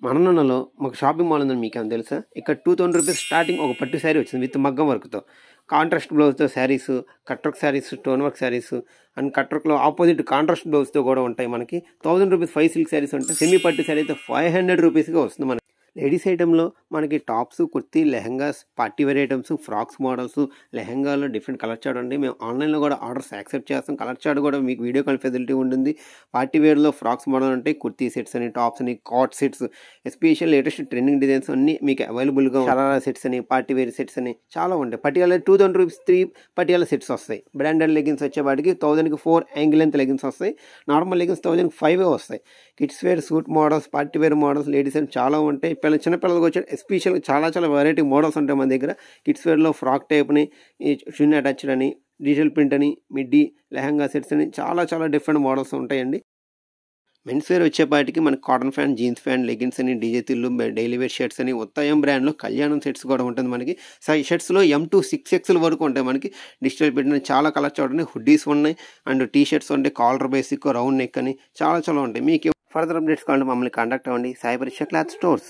మననన్నలో మాకు shopping mall ఉందని మీకేమైనా తెలుసా? ఇక్కడ 2000 రూపీస్ స్టార్టింగ్ ఒక పట్టు శారీ వచ్చింది విత్ మగ్గం వర్క్‌తో. కాంట్రాస్ట్ బ్లౌజ్‌తో saris, cut work saris, stone work saris and cut వర్క్‌లో ఆపోజిట్ కాంట్రాస్ట్ బ్లౌజ్‌తో కూడా ఉంటాయి మనకి. 1000 రూపీస్ 5 సిల్క్ శారీస్ ఉంటాయి. సెమీ పట్టు శారీ అయితే 500 రూపీస్‌గా వస్తుంది మనకి. లేడీస్ ఐటెంలో మనకి tops, kurti, lehengas, party wear items, frocks models, లెహెంగాలో డిఫరెంట్ కలర్ చార్ట్ ఉంది. మేము ఆన్లైన్లో కూడా ఆర్డర్స్ యాక్సెప్ట్ చేస్తాం. కలర్ చార్ట్ కూడా మీకు వీడియో కాల్ ఫెసిలిటీ ఉంటుంది. పార్టీ వేర్లో ఫ్రాక్స్ మోడల్ ఉంటాయి. కుర్తీ సెట్స్ అని, టాప్స్ అని, కాట్ sets, special latest trending designs అన్నీ మీకు అవైలబుల్గా షరారా సెట్స్ అని, పార్టీ వేర్ సెట్స్ అని చాలా ఉంటాయి. పటియాలా 2000 రూపీస్ 3 పటియాలా సెట్స్ వస్తాయి. బ్రాండెడ్ లెగిన్స్ వచ్చేవాటికి 1000కి 4 యాంగిల్ లెంత్ లెగిన్స్ వస్తాయి. నార్మల్ లెగిన్స్ 1000కి 5 వస్తాయి. Kids wear suit models, party wear models, ladies అని చాలా ఉంటాయి. చిన్నపిల్లలకి వచ్చే ఎస్పెషల్ చాలా వెరైటీ మోడల్స్ ఉంటాయి మన దగ్గర. కిడ్స్ వేర్లో ఫ్రాక్ టైప్ని, షున్ అటాచ్డ్ అని, డిజిటల్ ప్రింట్ అని, మిడ్డీ, లెహంగా సెట్స్ అని చాలా డిఫరెంట్ మోడల్స్ ఉంటాయండి. మెన్స్ వేర్ వచ్చేపాటికి మనకి cotton pant, jeans pant, leggings అని, DJ Tillu, daily wear shirts అని, ఉత్తయం బ్రాండ్లో కళ్యాణం సెట్స్ కూడా ఉంటుంది మనకి. షర్ట్స్లో M2 6XL వరకు ఉంటాయి మనకి. డిజిటల్ ప్రింట్ అని చాలా కలర్ చూడండి. హుడ్డీస్ ఉన్నాయి అండ్ టీ షర్ట్స్ ఉంటాయి. కాలర్ బేసిక్, రౌండ్ నెక్ అని చాలా ఉంటాయి. మీకు ఫర్దర్ అప్డేట్స్ కావాలంటే మమ్మల్ని కాంటాక్ట్ అవ్వండి. సాయి పరీక్ష క్లాత్ స్టోర్స్.